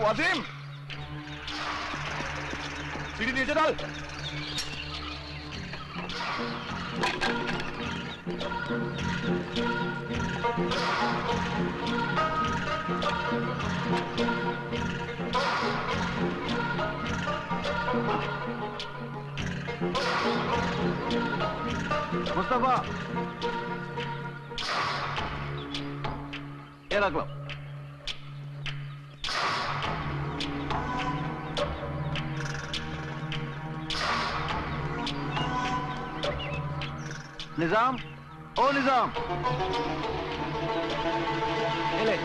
वासिम, सीढ़ी नीचे डाल। मुस्तफा, ये रख लो। निजाम, ओ निजाम, ये ले।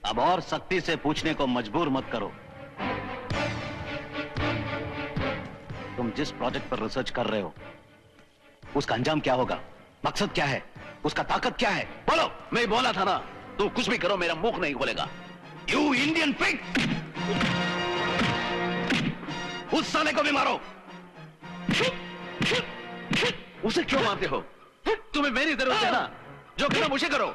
अब और सख्ती से पूछने को मजबूर मत करो। तुम जिस प्रोजेक्ट पर रिसर्च कर रहे हो उसका अंजाम क्या होगा, मकसद क्या है, उसका ताकत क्या है, बोलो। मैं बोला था ना, तू कुछ भी करो मेरा मुंह नहीं खोलेगा। यू इंडियन पिग, उस साले को भी मारो। उसे क्यों मारते हो? तुम्हें मेरी जरूरत है ना, जो करना मुझे करो।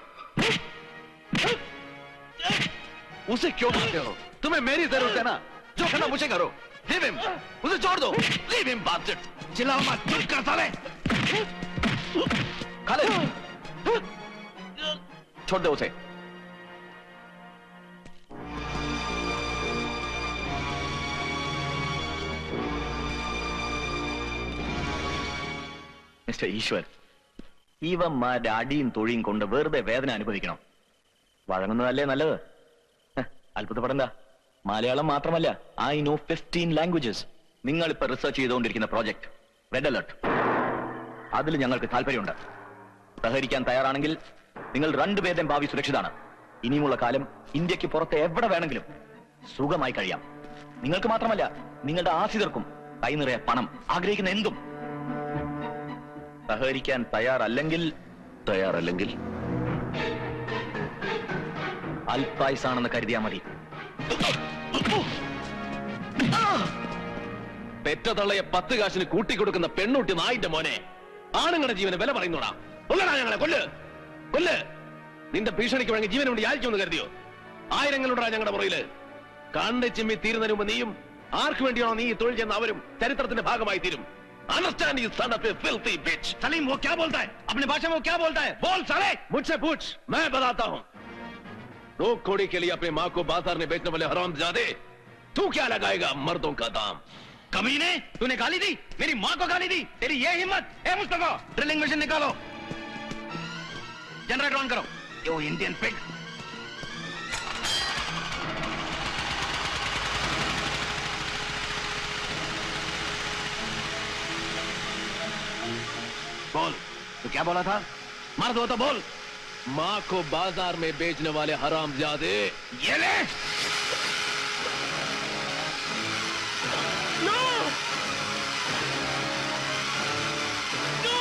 उसे क्यों मारते हो? तुम्हें मेरी जरूरत है ना, जो करना मुझे करो। Leave him, उसे छोड़ दो। Leave him, bastard। चिल्लाओ मत, चुप कर साले। खालिद, छोड़ दो उसे। മിസ്റ്റർ ഈശ്വർ, ഇവന്മാരുടെ അടിയും തൊഴിയും കൊണ്ട് വെറുതെ വേദന അനുഭവിക്കണം. വഴങ്ങുന്നതല്ലേ നല്ലത്. അത്ഭുതപ്പെടണ്ട, മലയാളം മാത്രമല്ല, ഐ നോ 15 ലാംഗ്വേജസ്. നിങ്ങൾ ഇപ്പൊ റിസർച്ച് ചെയ്തുകൊണ്ടിരിക്കുന്ന പ്രോജക്ട് റെഡ് അലർട്ട്, അതിൽ ഞങ്ങൾക്ക് താല്പര്യമുണ്ട്. സഹകരിക്കാൻ തയ്യാറാണെങ്കിൽ നിങ്ങൾ രണ്ടുപേരുടെയും ഭാവി സുരക്ഷിതാണ്. ഇനിയുമുള്ള കാലം ഇന്ത്യക്ക് പുറത്ത് എവിടെ വേണമെങ്കിലും സുഖമായി കഴിയാം. നിങ്ങൾക്ക് മാത്രമല്ല, നിങ്ങളുടെ ആശ്രിതർക്കും കൈനിറയെ പണം, ആഗ്രഹിക്കുന്ന എന്തും. സഹകരിക്കാൻ തയ്യാറല്ലെങ്കിൽ അല്പായുസാണെന്ന് കരുതിയാ മതി. പെറ്റ തള്ളയെ 10 കാശിന് കൂട്ടിക്കൊടുക്കുന്ന പെണ്ണൂട്ടി നായിന്റെ മോനെ, ആണുങ്ങളുടെ ജീവന് വില പറയുന്നോടാ. കൊല്ലടാ ഞങ്ങളെ, കൊല്ല്. നിന്റെ ഭീഷണിക്ക് വേണമെങ്കിൽ ജീവനെ കൊണ്ട് യാചിക്കുമെന്ന് കരുതിയോ? ആയിരങ്ങളുണ്ടാ ഞങ്ങളുടെ പുറയില്. കണ്ണ് ചിമ്മി തീരുന്നതിന് മുമ്പ് നീയും ആർക്ക് വേണ്ടിയാണോ നീ തൊഴിൽ ചെയ്യുന്ന അവരും ചരിത്രത്തിന്റെ ഭാഗമായി തീരും. Understand you son of a filthy bitch. Salim, वो क्या बोलता है? अपनी भाषा में वो क्या बोलता है? बोल साले। मुझसे पूछ, मैं बताता हूं। रोक खोड़ी के लिए अपनी माँ को बाजार में बेचने वाले हरामजादे, तू क्या लगाएगा मर्दों का दाम? कमीने, तूने गाली दी, मेरी माँ को गाली दी, तेरी ये हिम्मत? ए मुस्तफा, ड्रिलिंग मशीन निकालो, जनरेटर ऑन करो। यो इंडियन पिग। बोल, तो क्या बोला था? मर्द हो तो बोल। माँ को बाजार में बेचने वाले हरामजादे, ये ले। नो! नो!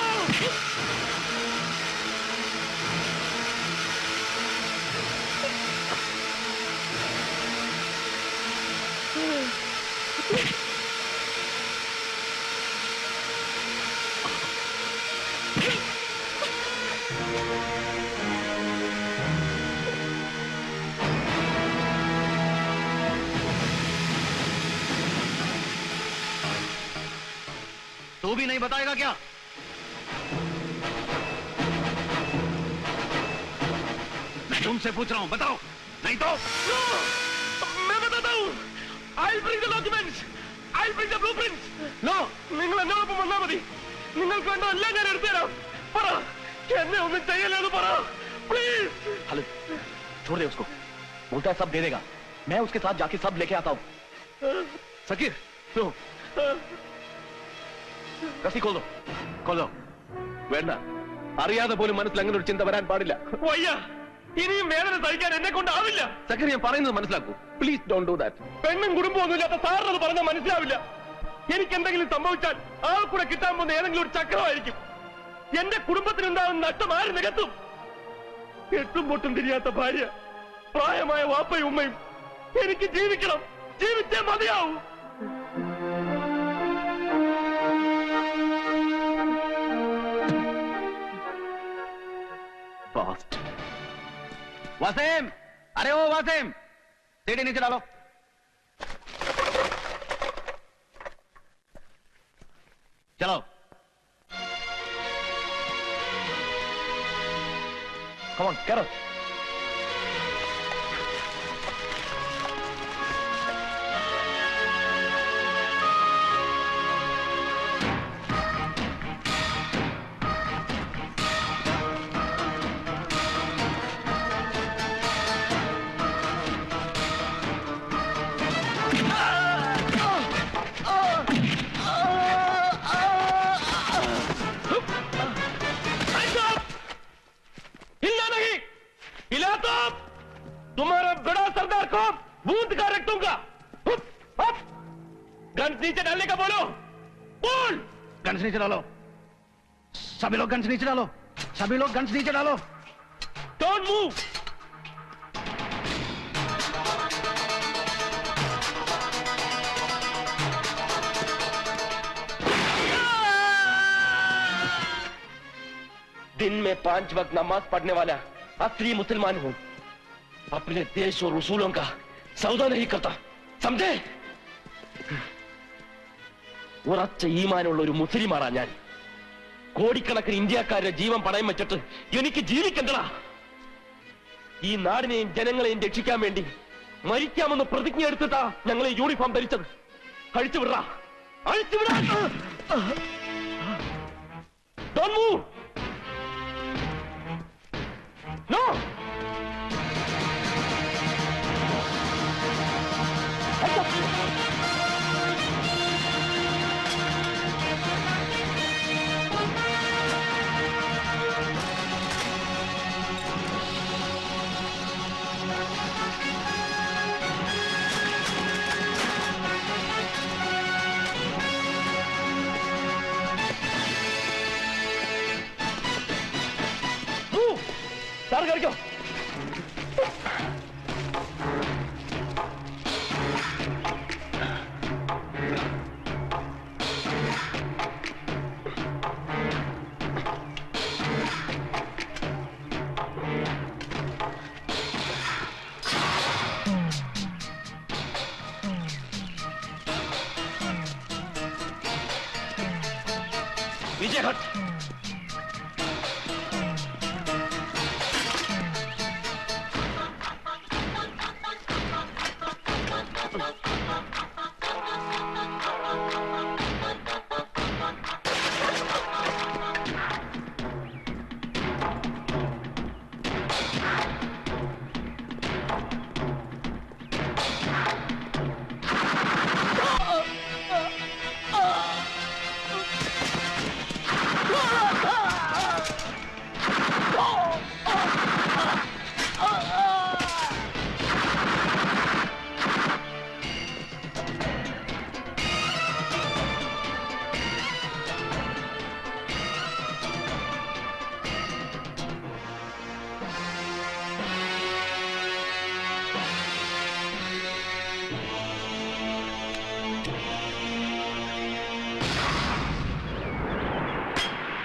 तू भी नहीं बताएगा क्या? मैं तुमसे पूछ रहा हूं, बताओ, नहीं तो मैं बताता हूं। I'll bring the documents. I നിങ്ങൾ എന്നോടൊപ്പം വന്നാൽ മതി. നിങ്ങൾക്ക് വേണ്ട എല്ലാം ഞാൻ എടുത്തുതരാം. പറ, എന്നെ ഒന്നും ചെയ്യലെന്ന് പറ പ്ലീസ്. हेलो छोड़ दे उसको, बोलता है सब दे देगा. मैं उसके साथ जाके सब लेके आता हूँ. സക്കീർ, लो रस्सी खोल दो. വേണ്ട. അറിയാതെ പോലും മനസ്സിൽ അങ്ങനെ ഒരു ചിന്ത വരാൻ പാടില്ല. വയ്യ, ഇനിയും വേദന സഹിക്കാൻ എന്നെ കൊണ്ടാവില്ല. സക്കീർ, ഞാൻ പറയുന്നത് മനസ്സിലാക്കൂ. Please don't do that. പെണ്ണും കുടുംബമൊന്നും ഇല്ലാത്ത സാറിനത് പറഞ്ഞാൽ മനസ്സിലാവില്ല. എനിക്ക് എന്തെങ്കിലും സംഭവിച്ചാൽ ആൾ കൂടെ കിട്ടാൻ പോകുന്ന ഏതെങ്കിലും ഒരു ചക്രമായിരിക്കും. എന്റെ കുടുംബത്തിനുണ്ടാകുന്ന നഷ്ടം ആര് നികത്തും? എട്ടും പൊട്ടും തിരിയാത്ത ഭാര്യ, പ്രായമായ വാപ്പയും ഉമ്മയും. എനിക്ക് ജീവിക്കണം, ജീവിച്ചേ മതിയാവൂ. वसीम, अरे ओ वसीम, सीढ़ी नीचे डालो. चलो. Come on, get up. तुम्हारा बड़ा सरदार को बूंद का रख दूंगा. गन्स नीचे डालने का बोलो. बोल. गन्स नीचे डालो. सभी लोग गन्स नीचे डालो. सभी लोग गन्स नीचे डालो. Don't move. दिन में 5 वक्त नमाज पढ़ने वाला असली मुसलमान हूं. अपने देश और उसूलों का सौदा नहीं करता, समझे? ഉറച്ച ഈമാനുള്ള ഒരു മുസ്ലിമാണ് ഞാൻ. കോടിക്കണക്കിന് ഇന്ത്യക്കാരുടെ ജീവൻ പണയം വെച്ചിട്ട് എനിക്ക് ജീവിക്കണ്ടടാ. ഈ നാടിനെയും ജനങ്ങളെയും രക്ഷിക്കാൻ വേണ്ടി മരിക്കാമെന്ന് പ്രതിജ്ഞ എടുത്തിട്ടാ ഞങ്ങൾ ഈ uniform ധരിച്ചത്. അഴിച്ചുവിടാ, അഴിച്ചുവിടാ. Don't move. No. Sar करके पीछे हट.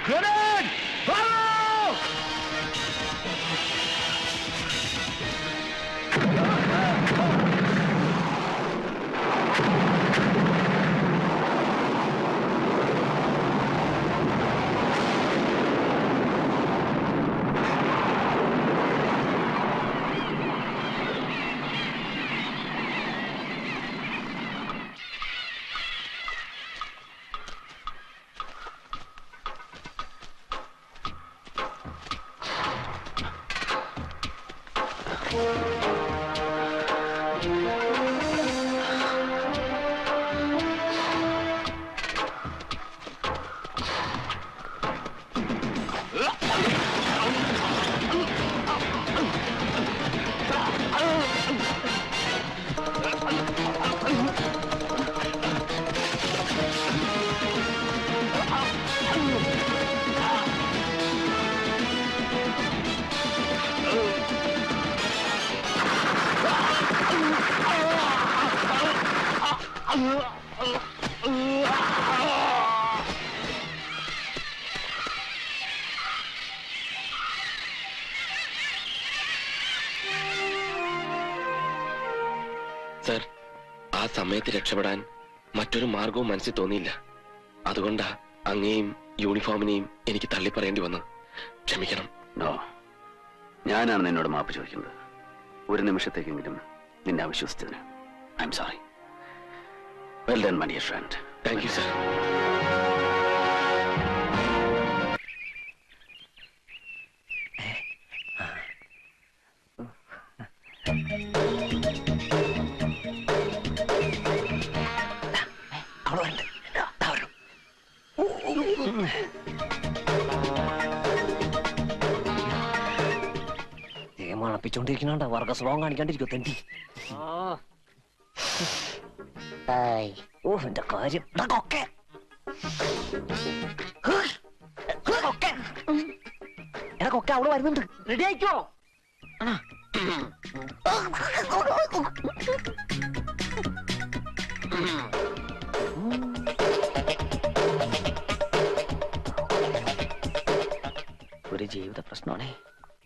Grenade! Follow! സർ, ആ സമയത്ത് രക്ഷപ്പെടാൻ മറ്റൊരു മാർഗവും മനസ്സിൽ തോന്നിയില്ല. അതുകൊണ്ടാ അങ്ങയെയും യൂണിഫോമിനെയും എനിക്ക് തള്ളിപ്പറയേണ്ടി വന്നത്. ക്ഷമിക്കണം. നോ, ഞാനാണ് നിന്നോട് മാപ്പ് ചോദിക്കുന്നത്. ഒരു നിമിഷത്തേക്കെങ്കിലും നിന്നെ അവിശ്വസിച്ചതിന് I am sorry. Well done my dear friend. Thank you sir. മണപ്പിച്ചോണ്ടിരിക്കണ വർഗ സ്വഭാവം കാണിക്കാണ്ടിരിക്കോ തെണ്ടി. ഓ എന്റെ കാര്യം എനക്കൊക്കെ അവള് വരുന്നുണ്ട്. റെഡി ആയിക്കോ. ഒരു ജീവിത പ്രശ്നമാണേ.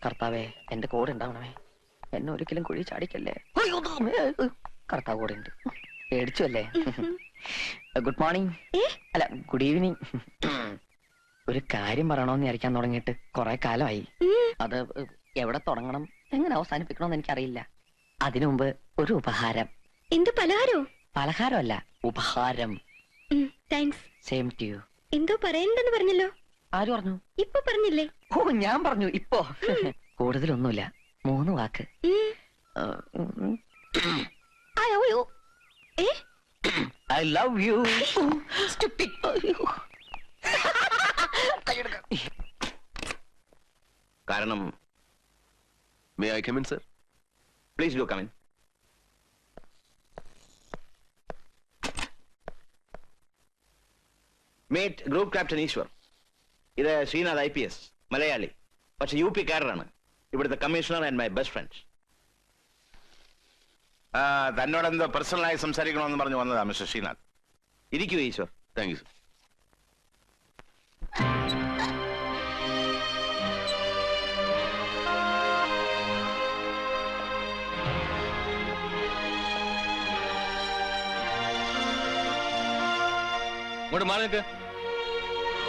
കർത്താവേ, എന്റെ കൂടെ ഉണ്ടാവണമേ. എന്നെ ഒരിക്കലും കുഴി ചാടിക്കല്ലേ. കർത്താവ് കൂടെ ഉണ്ട്. പേടിച്ചു അല്ലേ? ഗുഡ് മോർണിംഗ്, അല്ല ഗുഡ് ഈവനിങ്. ഒരു കാര്യം പറയണോന്ന് വിചാരിക്കാൻ തുടങ്ങിയിട്ട് കുറെ കാലമായി. അത് എവിടെ തുടങ്ങണം, എങ്ങനെ അവസാനിപ്പിക്കണമെന്ന് എനിക്കറിയില്ല. അതിനു മുമ്പ് ഒരു ഉപഹാരം. എന്ത് പലഹാരോ? പലഹാരമല്ല, ഉപഹാരം. താങ്ക്സ്. Same to you. എന്തോ പറയണ്ടെന്ന് പറഞ്ഞല്ലോ. ആര് പറഞ്ഞു? ഇപ്പൊ പറഞ്ഞില്ലേ? ഓ, ഞാൻ പറഞ്ഞു ഇപ്പോ. കൂടുതലൊന്നുമില്ല, 3 വാക്ക്. I love you. കാരണം may I come in sir? Please do come in. Meet group captain Eshwar. ഇത് ശ്രീനാഥ് IPS, മലയാളി, പക്ഷെ UP കാരനാണ്. ഇവിടുത്തെ commissioner and my best friends. തന്നോട് എന്തോ പേഴ്സണലായി സംസാരിക്കണമെന്ന് പറഞ്ഞു വന്നതാ മിസ്റ്റർ ശ്രീനാഥ്. ഇരിക്കൂ ഈശ്വർ. Thank you sir. ഇങ്ങോട്ട് മാറി നിൽക്ക്.